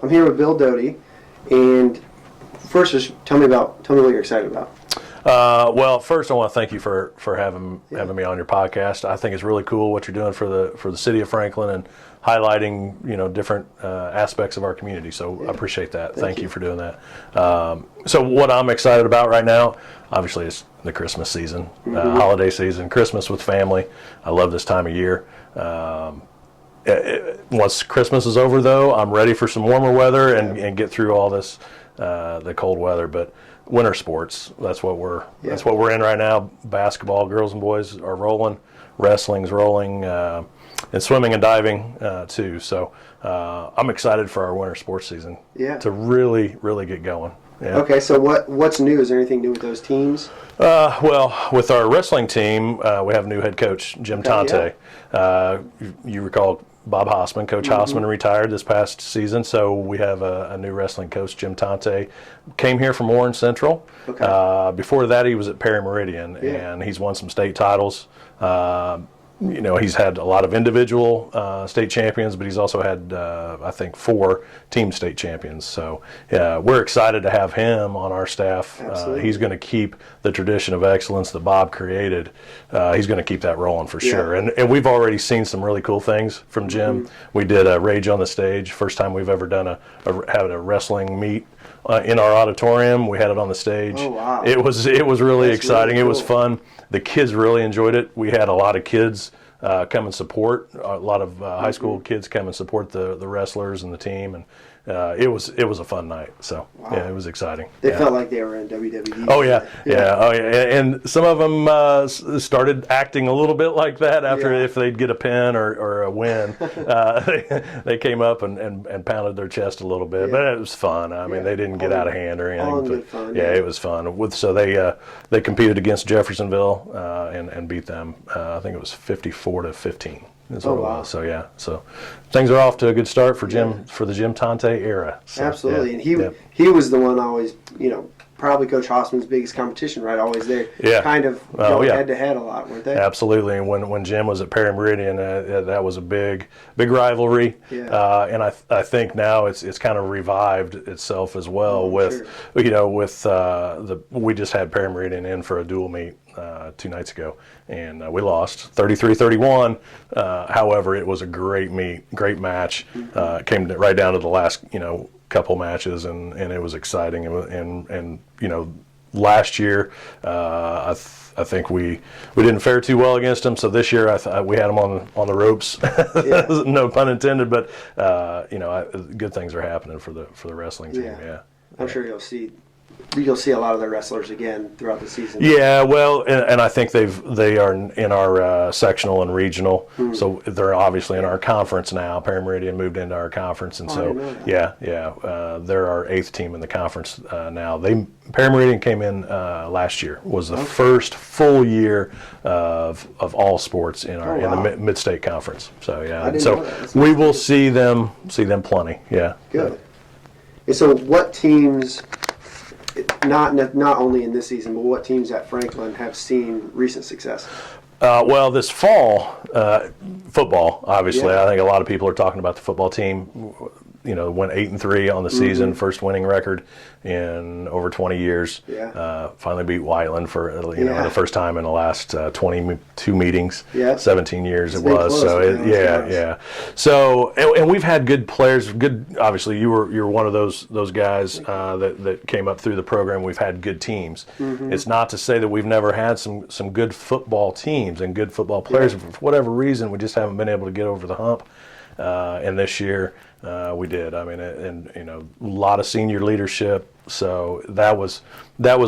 I'm here with Bill Doty, and first, just tell me what you're excited about. Well, first I want to thank you for having me on your podcast. I think it's really cool what you're doing for the city of Franklin and highlighting different aspects of our community. So I appreciate that. Thank you for doing that. So what I'm excited about right now, obviously, is the Christmas season, holiday season, Christmas with family. I love this time of year. Once Christmas is over, though, I'm ready for some warmer weather and get through all this the cold weather. But winter sports, that's what we're in right now. Basketball, girls and boys are rolling, wrestling's rolling, and swimming and diving too. So I'm excited for our winter sports season to really get going. Yeah. Okay, so what's new? Is there anything new with those teams? Well, with our wrestling team, we have a new head coach, Jim Tante. You recall Bob Hossman, Coach Hossman retired this past season, so we have a new wrestling coach, Jim Tante. Came here from Orange Central. Okay. Before that, he was at Perry Meridian, and he's won some state titles. He's had a lot of individual state champions, but he's also had, I think, 4 team state champions. So we're excited to have him on our staff. He's going to keep the tradition of excellence that Bob created. He's going to keep that rolling for sure. And we've already seen some really cool things from Jim. We did a Rage on the Stage. First time we've ever done had a wrestling meet in our auditorium. We had it on the stage. Oh, wow. It was really exciting. Really cool. It was fun. The kids really enjoyed it. We had a lot of kids come and support. A lot of high school kids come and support the wrestlers and the team, and it was a fun night. So yeah, it was exciting. They felt like they were in WWE. Oh yeah. And some of them started acting a little bit like that after if they'd get a pin or a win. They came up and pounded their chest a little bit, but it was fun. I mean, they didn't get out of hand or anything. All in good fun. Yeah, it was fun. So they competed against Jeffersonville and beat them. I think it was 54-15. Is what it was. So so things are off to a good start for Jim for the Jim Tante era. So, absolutely, and he was the one always, probably Coach Hossman's biggest competition, right? Always there, kind of head to head a lot, weren't they? Absolutely, and when Jim was at Perry Meridian, that was a big rivalry. Yeah. And I think now it's kind of revived itself as well with we just had Perry Meridian in for a dual meet 2 nights ago, and we lost 33-31. However, it was a great meet, great match. It came right down to the last couple matches, and it was exciting. And last year I think we didn't fare too well against them. So this year we had them on the ropes, no pun intended. But good things are happening for the wrestling team. Yeah, I'm sure you'll see a lot of their wrestlers again throughout the season. Yeah, well, and I think they are in our sectional and regional, so they're obviously in our conference now. Perry Meridian moved into our conference, and they're our 8th team in the conference now. Perry Meridian came in last year, was the first full year of all sports in the Mid-State Conference. So we will see them plenty. Yeah. Good. And so what teams? Not only in this season, but what teams at Franklin have seen recent success? Well, this fall, football, obviously. I think a lot of people are talking about the football team. Went 8-3 on the season, first winning record in over 20 years. Finally beat Whiteland for the first time in the last 22 meetings. 17 years it was. So So and we've had good players. Good, obviously you're one of those guys that came up through the program. We've had good teams. It's not to say that we've never had some good football teams and good football players. For whatever reason, we just haven't been able to get over the hump. And this year we did. I mean, a lot of senior leadership. So that was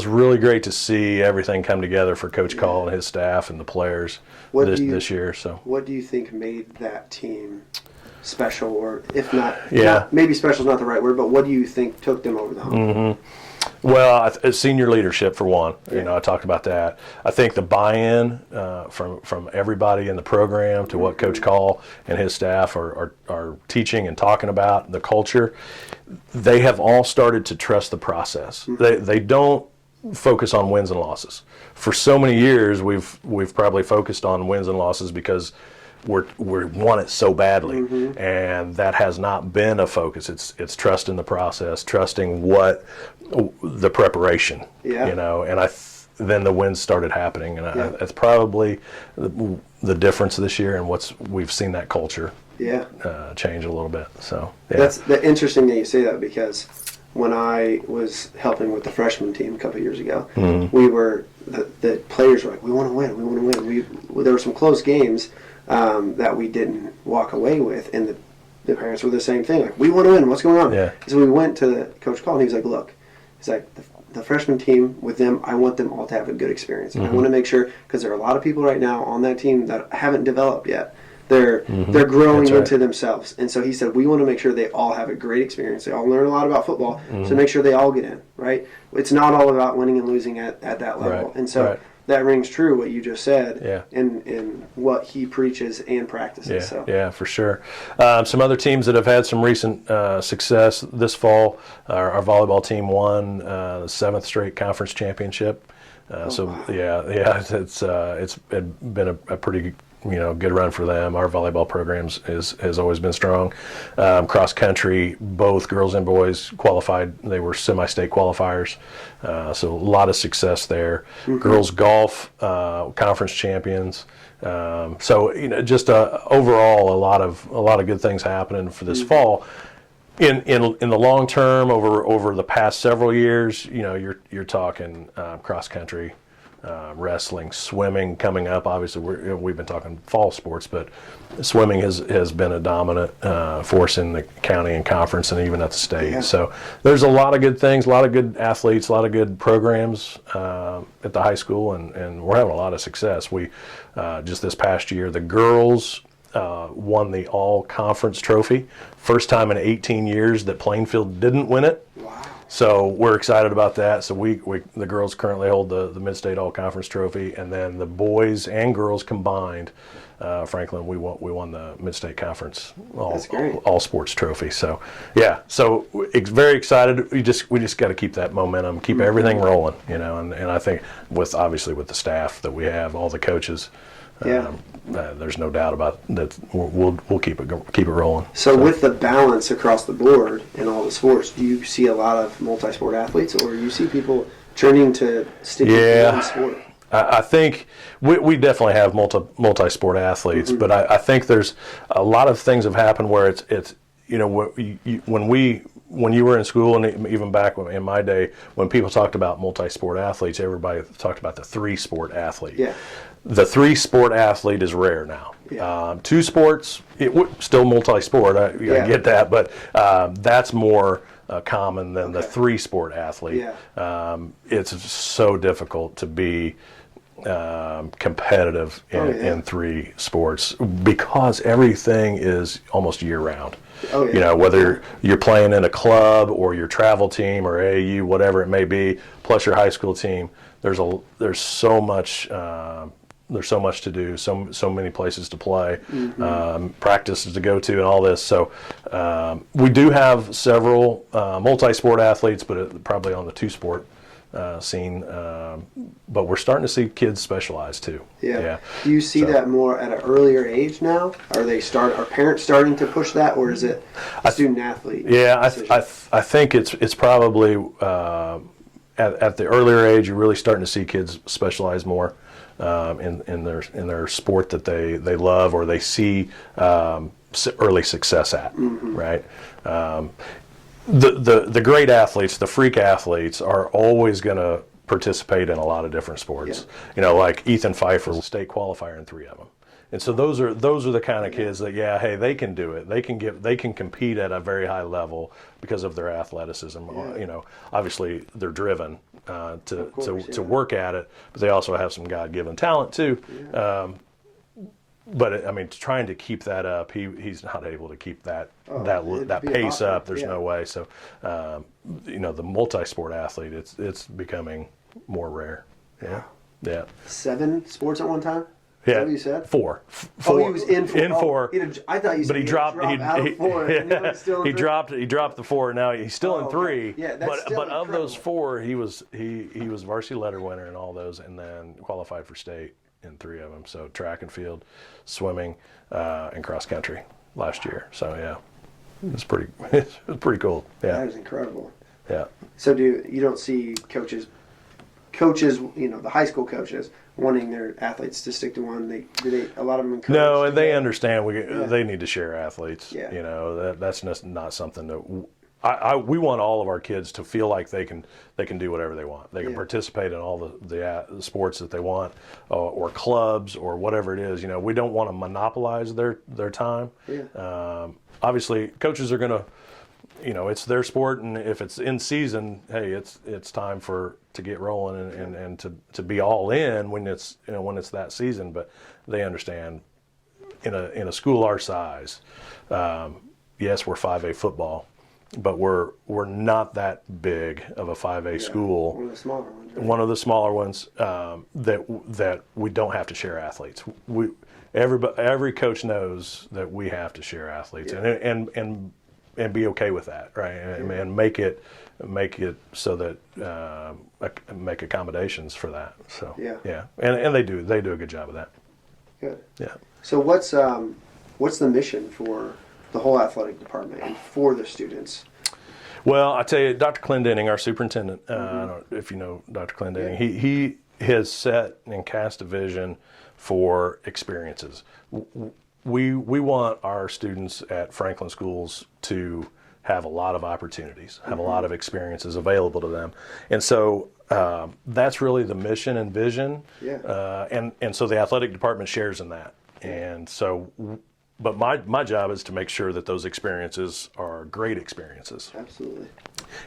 really great to see everything come together for Coach Call and his staff and the players this year. So what do you think made that team special, or if not, maybe special is not the right word, but what do you think took them over the hump? Well, senior leadership for one. I talked about that. I think the buy-in from everybody in the program to what Coach Call and his staff are teaching and talking about, the culture, they have all started to trust the process. They don't focus on wins and losses. For so many years, we've probably focused on wins and losses because we want it so badly, Mm-hmm. and that has not been a focus. It's trusting the process, trusting the preparation, Yeah. and then the wins started happening, and it's probably the difference this year, and we've seen that culture change a little bit. So That's interesting that you say that, because when I was helping with the freshman team a couple of years ago, we were the players were like, we want to win. There were some close games that we didn't walk away with, and the parents were the same thing, like, we want to win. What's going on? Yeah. So we went to Coach Call, and he was like, look, he's like, the freshman team with them, I want them all to have a good experience. I want to make sure, because there are a lot of people right now on that team that haven't developed yet. They're growing into themselves, and so he said, we want to make sure they all have a great experience. They all learn a lot about football, so make sure they all get in. Right? It's not all about winning and losing at that level, and so that rings true what you just said, in what he preaches and practices. Yeah, for sure. Some other teams that have had some recent success this fall, our volleyball team won the 7th straight conference championship. It's been a pretty good run for them. Our volleyball programs has always been strong. Cross country, both girls and boys qualified. They were semi-state qualifiers, so a lot of success there. Girls golf, conference champions. So just overall a lot of good things happening for this fall. In the long term, over the past several years, you're talking cross country, wrestling, swimming coming up. Obviously, we've been talking fall sports, but swimming has been a dominant force in the county and conference, and even at the state. Yeah. So there's a lot of good things, a lot of good athletes, a lot of good programs at the high school, and we're having a lot of success. We just this past year, the girls won the all-conference trophy. First time in 18 years that Plainfield didn't win it. Wow. So we're excited about that. So the girls currently hold the Mid-State All-Conference trophy, and then the boys and girls combined, Franklin, we won the Mid-State Conference all sports trophy. So so it's very excited. We just got to keep that momentum, keep everything rolling, and I think obviously with the staff that we have, all the coaches. There's no doubt about that. We'll keep it rolling. So with the balance across the board in all the sports, do you see a lot of multi-sport athletes, or you see people turning to stick with one sport? I think we definitely have multi-sport athletes, but I think there's a lot of things have happened where it's when you were in school, and even back in my day, when people talked about multi-sport athletes, everybody talked about the 3-sport athlete. Yeah. The 3-sport athlete is rare now. Yeah. 2 sports, still multi-sport. I get that, but that's more common than the 3-sport athlete. Yeah. It's so difficult to be competitive in 3 sports because everything is almost year-round. Oh, yeah. Whether you're playing in a club or your travel team or AAU, whatever it may be, plus your high school team, there's so much. There's so much to do, so many places to play, practices to go to, and all this. So we do have several multi-sport athletes, but probably on the 2-sport scene. But we're starting to see kids specialize too. Yeah. Do you see that more at an earlier age now? Are parents starting to push that, or is it a student athlete? Yeah, I think it's probably at the earlier age, you're really starting to see kids specialize more. In their sport that they love or they see early success at, right? The great athletes, the freak athletes, are always going to participate in a lot of different sports. Yeah. Like Ethan Pfeiffer, state qualifier in 3 of them. And so those are the kind of kids that they can do it. They can compete at a very high level because of their athleticism. Yeah. Obviously they're driven to work at it, but they also have some God-given talent too. Yeah. But trying to keep that up, he's not able to keep that pace up. There's no way. So the multi-sport athlete, it's becoming more rare. Yeah. Yeah. 7 sports at one time? Yeah, is that what you said? 4. Oh, he was in 4. In 4. I thought you said he dropped out of 4. He dropped the 4. Now he's still in 3. Yeah, that's still but of those 4, he was varsity letter winner in all those, and then qualified for state in 3 of them. So track and field, swimming, and cross country last year. So yeah, it's pretty cool. Yeah, That is incredible. yeah. So you don't see coaches, the high school coaches wanting their athletes to stick to one? A lot of them encourage? No, and they understand they need to share athletes. Yeah. You know, that's just not something that we want all of our kids to feel like they can do whatever they want. They can participate in all the sports that they want, or clubs or whatever it is. You know, we don't want to monopolize their time. Yeah. Obviously, coaches are going to, it's their sport, and if it's in season, hey, it's time to get rolling and to be all in when it's that season. But they understand in a school our size, yes, we're 5A football, but we're not that big of a 5A school. One of the smaller ones. Right? One of the smaller ones that we don't have to share athletes. Every coach knows that we have to share athletes, and be okay with that, right? And make it so that make accommodations for that. So yeah, and they do a good job of that. Good. Yeah. So what's the mission for the whole athletic department and for the students? Well, I tell you, Dr. Clendenning, our superintendent, I don't know if you know Dr. Clendenning, he has set and cast a vision for experiences. We want our students at Franklin schools to have a lot of opportunities, have a lot of experiences available to them. And so that's really the mission and vision. Yeah. And so the athletic department shares in that. And so, but my job is to make sure that those experiences are great experiences. Absolutely.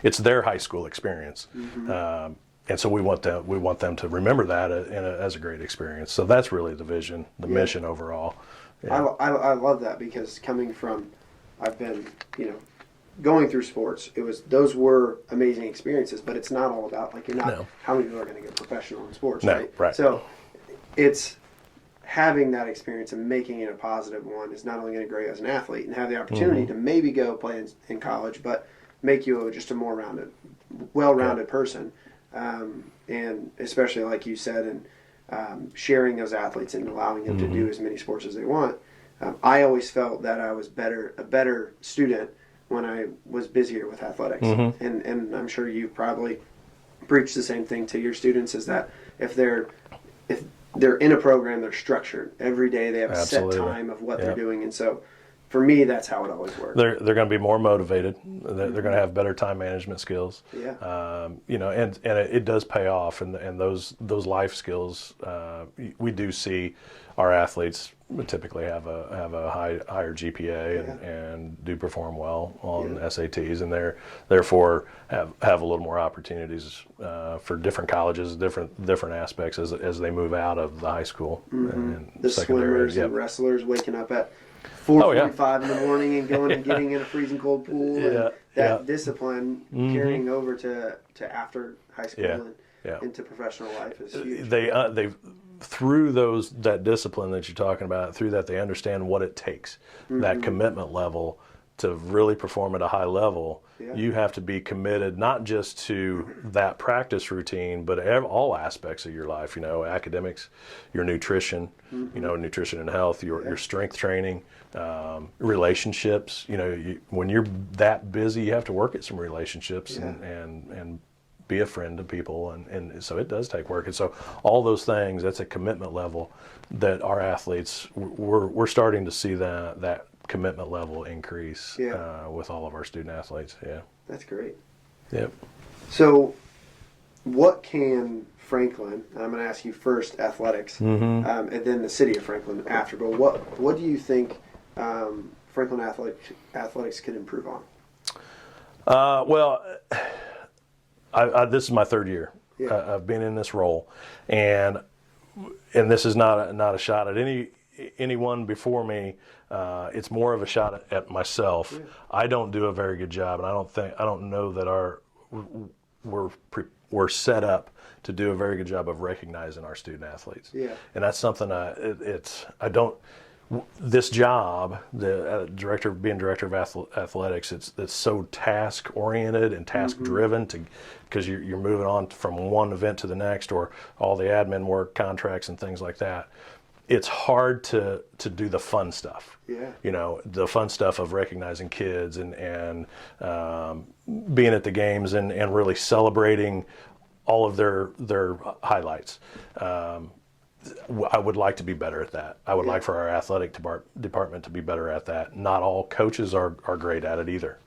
It's their high school experience. And so we want them to remember that as a great experience. So that's really the vision, the mission overall. Yeah. I love that, because coming from, I've been, going through sports, those were amazing experiences, but it's not all about, like, how many people are going to get professional in sports, right? Right. So it's having that experience and making it a positive one is not only going to grow you as an athlete and have the opportunity to maybe go play in college, but make you just a more well-rounded person. And especially, like you said, and sharing those athletes and allowing them to do as many sports as they want. I always felt that I was a better student when I was busier with athletics. And I'm sure you probably preach the same thing to your students, is that if they're in a program, they're structured. Every day they have a set time of what they're doing. And so for me, that's how it always works. They're going to be more motivated. They're going to have better time management skills. Yeah. And it does pay off. And those life skills, we do see our athletes typically have a higher GPA and do perform well on SATs, and therefore have a little more opportunities for different colleges, different aspects as they move out of the high school and the secondary. Swimmers and wrestlers waking up at 4:45 in the morning and going and getting in a freezing cold pool, and that discipline carrying over to after high school and into professional life is huge. They through that discipline that you're talking about, through that they understand what it takes, that commitment level to really perform at a high level. You have to be committed not just to that practice routine, but all aspects of your life. Academics, your nutrition, nutrition and health, your strength training, relationships. When you're that busy, you have to work at some relationships and be a friend to people, and so it does take work. And so all those things, that's a commitment level that our athletes, we're starting to see that commitment level increase with all of our student athletes. Yeah, that's great. Yep. So what can Franklin, and I'm going to ask you first athletics, and then the city of Franklin after, but what do you think Franklin athletics could improve on? Well, this is my third year. I've been in this role, and this is not a shot at anyone before me. It's more of a shot at myself. I don't do a very good job, and I don't know that we're set up to do a very good job of recognizing our student athletes. And that's something this job, the being director of athletics, it's so task oriented and task driven because you're moving on from one event to the next, or all the admin work, contracts, and things like that. It's hard to do the fun stuff. Yeah. The fun stuff of recognizing kids and being at the games and really celebrating all of their highlights. I would like to be better at that. I would like for our athletic department to be better at that. Not all coaches are great at it either.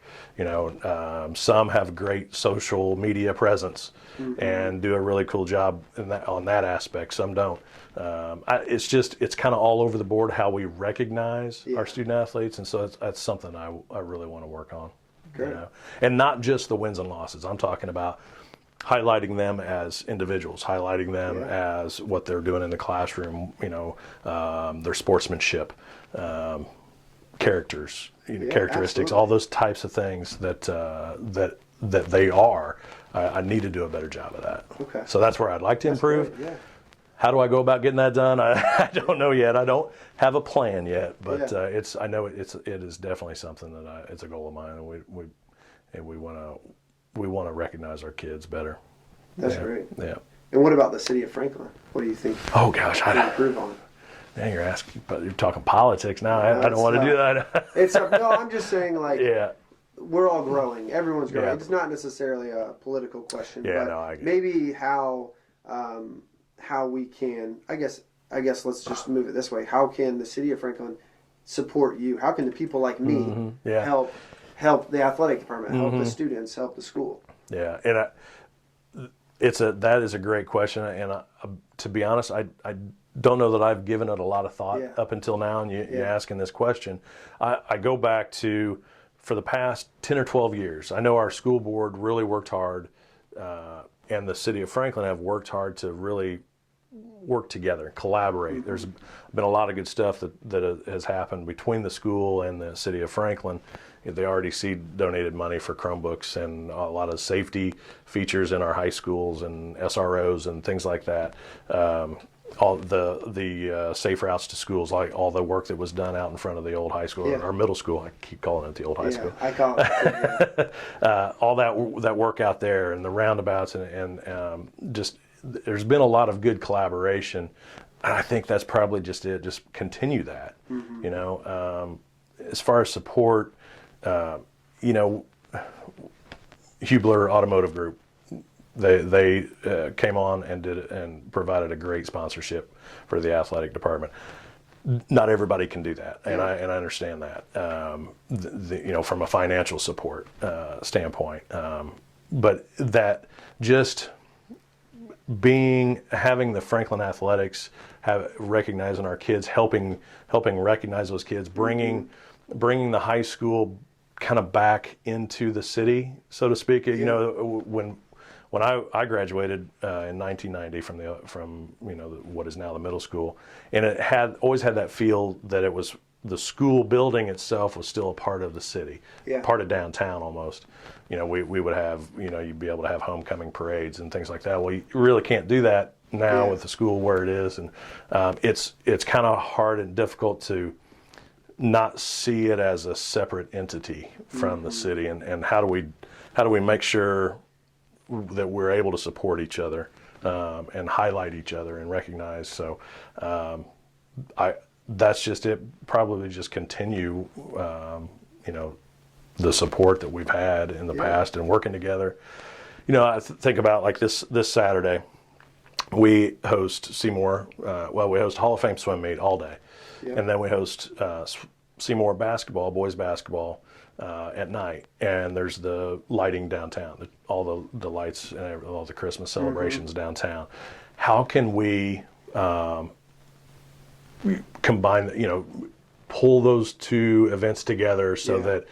Some have great social media presence and do a really cool job on that aspect. Some don't. It's kind of all over the board how we recognize our student athletes, and so that's something I really want to work on. Great. And not just the wins and losses. I'm talking about highlighting them as individuals, highlighting them as what they're doing in the classroom, their sportsmanship, characters, characteristics, absolutely. all those types of things that they are. I need to do a better job of that. Okay. So that's where I'd like to improve. Great, yeah. How do I go about getting that done? I don't know yet. I don't have a plan yet, but I know it is definitely something that it's a goal of mine, and we want to recognize our kids better. That's great. Yeah. And what about the city of Franklin? What do you think? Oh gosh, I improve on. Man, you're asking, but you're talking politics now. I don't want to do that. No, I'm just saying, we're all growing. Everyone's growing. Yeah. It's not necessarily a political question, Yeah, but no, I get it. maybe how we can. I guess let's just move it this way. How can the city of Franklin support you? How can the people like me help the athletic department, help the students, help the school? Yeah, and that is a great question, and to be honest, I don't know that I've given it a lot of thought up until now. And you asking this question, I go back to, for the past 10 or 12 years, I know our school board really worked hard, and the city of Franklin have worked hard to really work together, collaborate. There's been a lot of good stuff that has happened between the school and the city of Franklin. They already see donated money for Chromebooks and a lot of safety features in our high schools and SROs and things like that. All the safe routes to schools, like all the work that was done out in front of the old high school or middle school. I keep calling it the old high school. I call it. All that work out there and the roundabouts and just there's been a lot of good collaboration. And I think that's probably just it. Just continue that. As far as support, Hubler Automotive Group, they came on and provided a great sponsorship for the athletic department. Not everybody can do that, and I understand that. From a financial support standpoint, but that just having the Franklin Athletics recognizing our kids, helping recognize those kids, bringing the high school kind of back into the city, so to speak. When I graduated in 1990 from what is now the middle school, and it always had that feel that it was the school building itself was still a part of the city, part of downtown almost. We would have, you'd be able to have homecoming parades and things like that. Well, you really can't do that now with the school where it is, and it's kind of hard and difficult to not see it as a separate entity from the city, and how do we make sure that we're able to support each other and highlight each other and recognize. So that's just it. Probably just continue the support that we've had in the past and working together. I think about like this Saturday we host Seymour. We host Hall of Fame swim meet all day, and then we host Seymour boys basketball at night. And there's the lighting downtown, all the lights and all the Christmas celebrations downtown. How can we combine, pull those two events together so that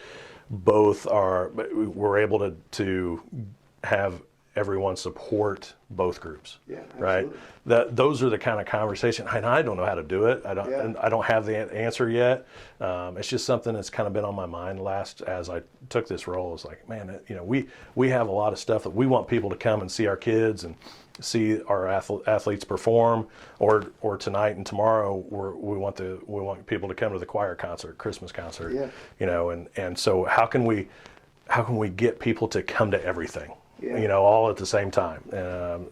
we're able to have everyone support both groups, right? Those are the kind of conversation. And I don't know how to do it. I don't have the answer yet. It's just something that's kind of been on my mind as I took this role. It's like, man, we have a lot of stuff that we want people to come and see our kids see our athletes perform, or tonight and tomorrow we want people to come to the choir concert, Christmas concert, and so how can we get people to come to everything, all at the same time,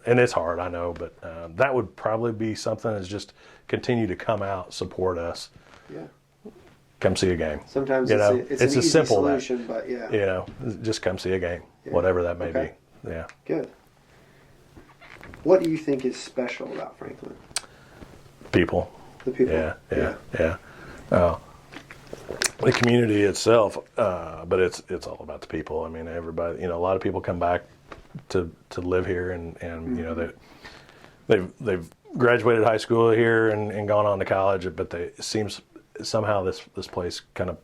and it's hard, I know, but that would probably be something, is just continue to come out, support us. Yeah. Come see a game. Sometimes it's an easy simple solution, but just come see a game, whatever that may be. Yeah. Good. What do you think is special about Franklin? People. The people. Yeah. The community itself, but it's all about the people. I mean, everybody. A lot of people come back to live here, and they've graduated high school here and gone on to college, but it seems somehow this place kind of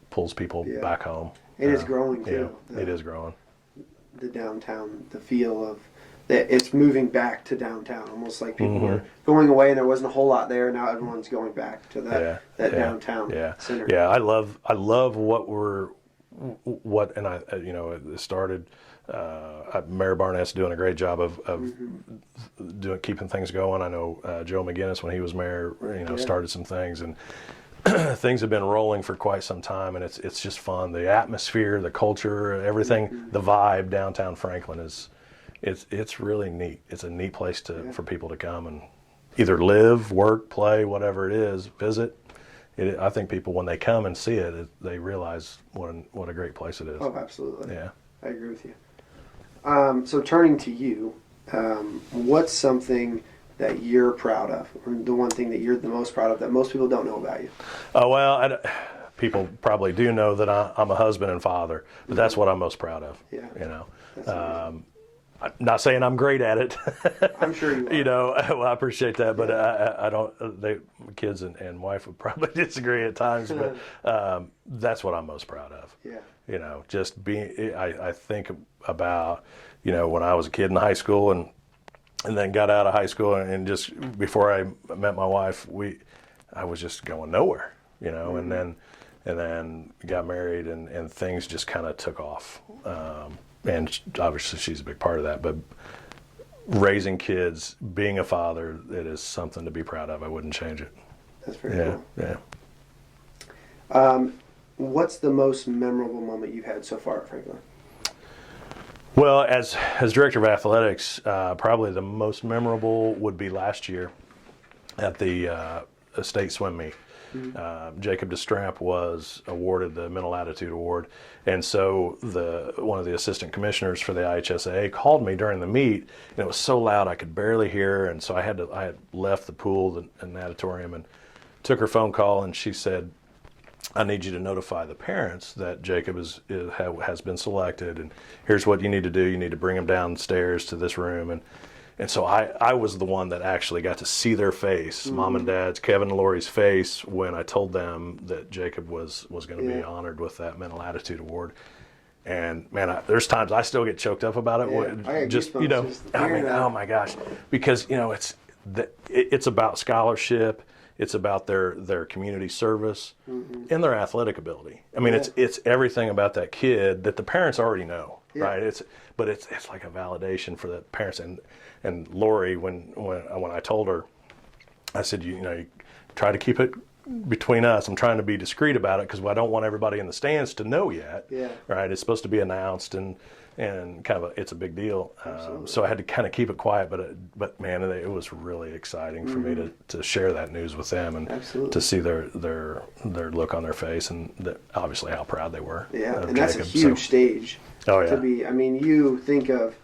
pulls people back home. And it's growing too. It is growing. The downtown, the feel of that, it's moving back to downtown, almost like people were going away and there wasn't a whole lot there. Now everyone's going back to that downtown center. Yeah, I love and it started. Mayor Barnett's doing a great job of keeping things going. I know Joe McGinnis, when he was mayor, started some things, and things have been rolling for quite some time, and it's just fun. The atmosphere, the culture, everything, the vibe downtown Franklin it's really neat. It's a neat place for people to come and either live, work, play, whatever it is, visit. I think people, when they come and see it, they realize what a great place it is. Oh, absolutely. Yeah, I agree with you. So turning to you, what's something that you're proud of, or the one thing that you're the most proud of that most people don't know about you? Oh, well, people probably do know that I'm a husband and father, but that's what I'm most proud of. Yeah. I'm not saying I'm great at it. I'm sure you are. Well, I appreciate that, but I don't. Kids and wife would probably disagree at times, but that's what I'm most proud of. Yeah. Just being. I think about, when I was a kid in high school and then got out of high school, and just before I met my wife, I was just going nowhere, and then got married, and things just kind of took off. And obviously she's a big part of that, but raising kids, being a father, it is something to be proud of. I wouldn't change it. That's very cool. Yeah. What's the most memorable moment you've had so far at Franklin? Well, as director of athletics, probably the most memorable would be last year at the state swim meet. Jacob DeStramp was awarded the Mental Attitude Award, and so one of the assistant commissioners for the IHSAA called me during the meet, and it was so loud I could barely hear, and so I had left the pool and natatorium and took her phone call, and she said, I need you to notify the parents that Jacob has been selected, and here's what you need to do. You need to bring him downstairs to this room, and so I was the one that actually got to see their face, Mom and Dad's, Kevin and Lori's face, when I told them that Jacob was going to be honored with that Mental Attitude Award. And man, there's times I still get choked up about it. Oh my gosh, because it's about scholarship. It's about their community service and their athletic ability. I mean, it's everything about that kid that the parents already know, right? It's like a validation for the parents. And Lori, when I told her, I said, you try to keep it between us. I'm trying to be discreet about it because I don't want everybody in the stands to know yet. Yeah. Right? It's supposed to be announced and kind of it's a big deal. So I had to kind of keep it quiet, but man, it was really exciting for me to share that news with them and to see their look on their face and obviously how proud they were. Yeah, and Jacob. that's a huge stage. Oh yeah. To be, I mean, you think of,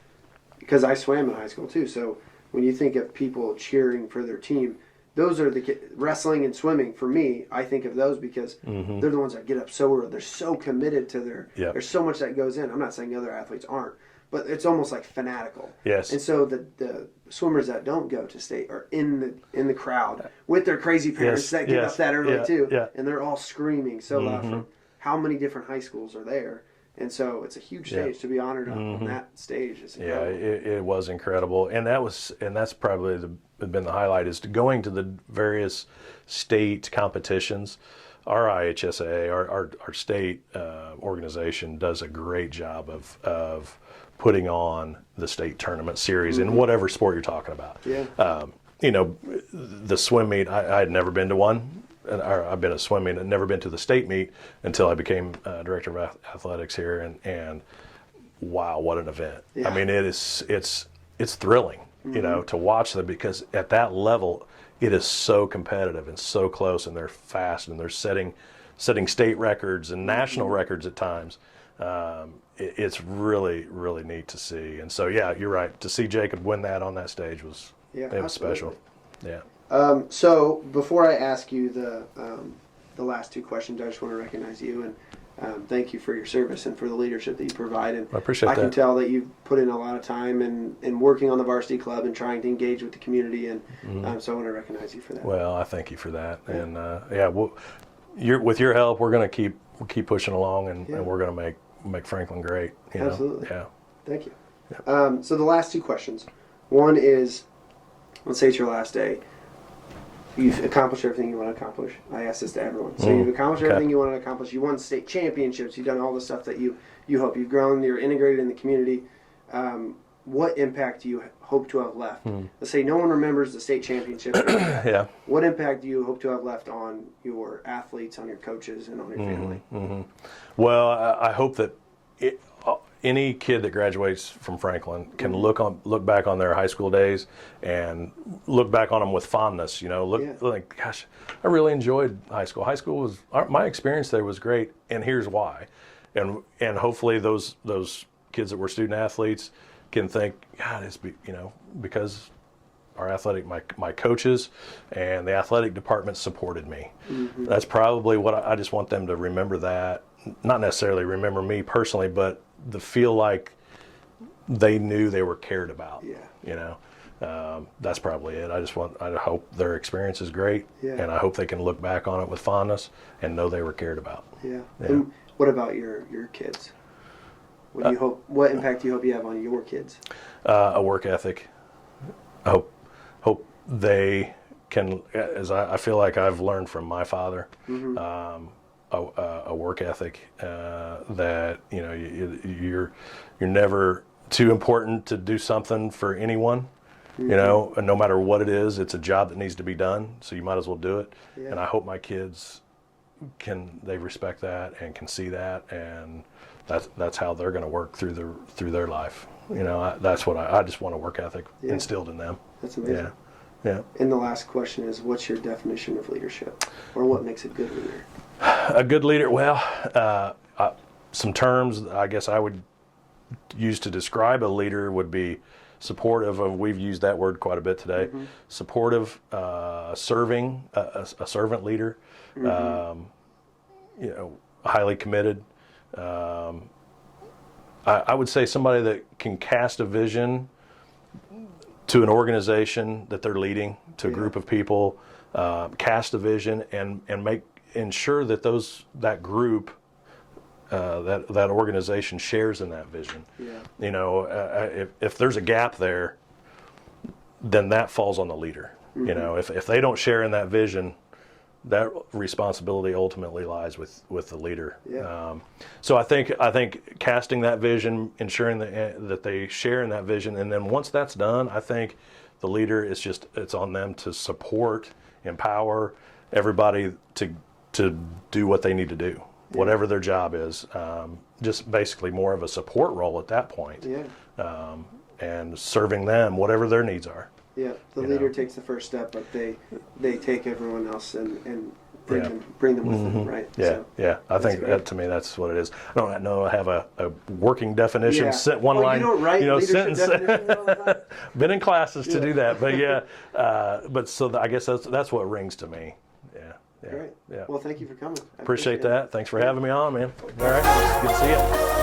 because I swam in high school too, so when you think of people cheering for their team, those are wrestling and swimming. For me, I think of those because they're the ones that get up so early. They're so committed to there's so much that goes in. I'm not saying other athletes aren't, but it's almost like fanatical. Yes. And so the swimmers that don't go to state are in the crowd with their crazy parents that get up that early too. Yeah. And they're all screaming so loud from how many different high schools are there. And so it's a huge stage to be honored on that stage. Is incredible. Yeah, it was incredible, and that's probably been the highlight is going to the various state competitions. Our IHSAA, our state organization, does a great job of putting on the state tournament series in whatever sport you're talking about. Yeah. You know, the swim meet, I had never been to one. I've been to a swim meet and never been to the state meet until I became director of athletics here. And wow, what an event. Yeah. I mean, it's thrilling, you know, to watch them, because at that level, it is so competitive and so close, and they're fast, and they're setting state records and national records at times. It's really, really neat to see. And so, yeah, you're right. To see Jacob win that on that stage was special. Yeah. So before I ask you the last two questions, I just want to recognize you and thank you for your service and for the leadership that you provide. And I appreciate that. I can tell that you've put in a lot of time in working on the varsity club and trying to engage with the community. And so I want to recognize you for that. Well, I thank you for that. Yeah. And with your help, we're going to keep pushing along, and we're going to make Franklin great. You know? Absolutely. Yeah. Thank you. Yeah. So the last two questions. One is, let's say it's your last day. You've accomplished everything you want to accomplish. I ask this to everyone. So you've accomplished everything you want to accomplish. You won state championships. You've done all the stuff that you hope. You've grown. You're integrated in the community. What impact do you hope to have left? Let's say no one remembers the state championship. Yeah. What impact do you hope to have left on your athletes, on your coaches, and on your family? Well, I hope that any kid that graduates from Franklin can look back on their high school days and look back on them with fondness. You know, like, gosh, I really enjoyed high school. High school was my experience there was great, and here's why. And hopefully those kids that were student athletes can think, God, it's because our athletic, my coaches and the athletic department supported me. That's probably what I just want them to remember. That not necessarily remember me personally, but the feel like they knew they were cared about. Yeah. You know, that's probably it. I hope their experience is great, and I hope they can look back on it with fondness and know they were cared about. Yeah. And what about your kids? What do you hope? What impact do you hope you have on your kids? A work ethic. I hope they can, as I feel like I've learned from my father. A work ethic that you're never too important to do something for anyone. You know, and no matter what it is, it's a job that needs to be done, so you might as well do it. And I hope my kids they respect that and can see that, and that's how they're going to work through their life. You know, that's what I just want a work ethic instilled in them. That's amazing. Yeah. And the last question is, what's your definition of leadership, or what makes a good leader? A good leader, well, some terms I guess I would use to describe a leader would be supportive of, we've used that word quite a bit today, supportive, serving, a servant leader, highly committed. I would say somebody that can cast a vision to an organization that they're leading, to a group of people, cast a vision and ensure that that group, that organization shares in that vision. You know, if there's a gap there, then that falls on the leader. You know, if they don't share in that vision, that responsibility ultimately lies with the leader. So I think casting that vision, ensuring that they share in that vision, and then once that's done, I think the leader it's on them to support, empower everybody to do what they need to do, whatever their job is. Just basically more of a support role at that point, and serving them whatever their needs are. Yeah, the leader takes the first step, but they take everyone else and bring them with them, right? I think that, to me, that's what it is. I don't know I have a working definition, one line, you don't write sentence. Been in classes to do that, but but so I guess that's what rings to me. Great. Well, thank you for coming. Appreciate that. Thanks for having me on, man. All right, good to see you.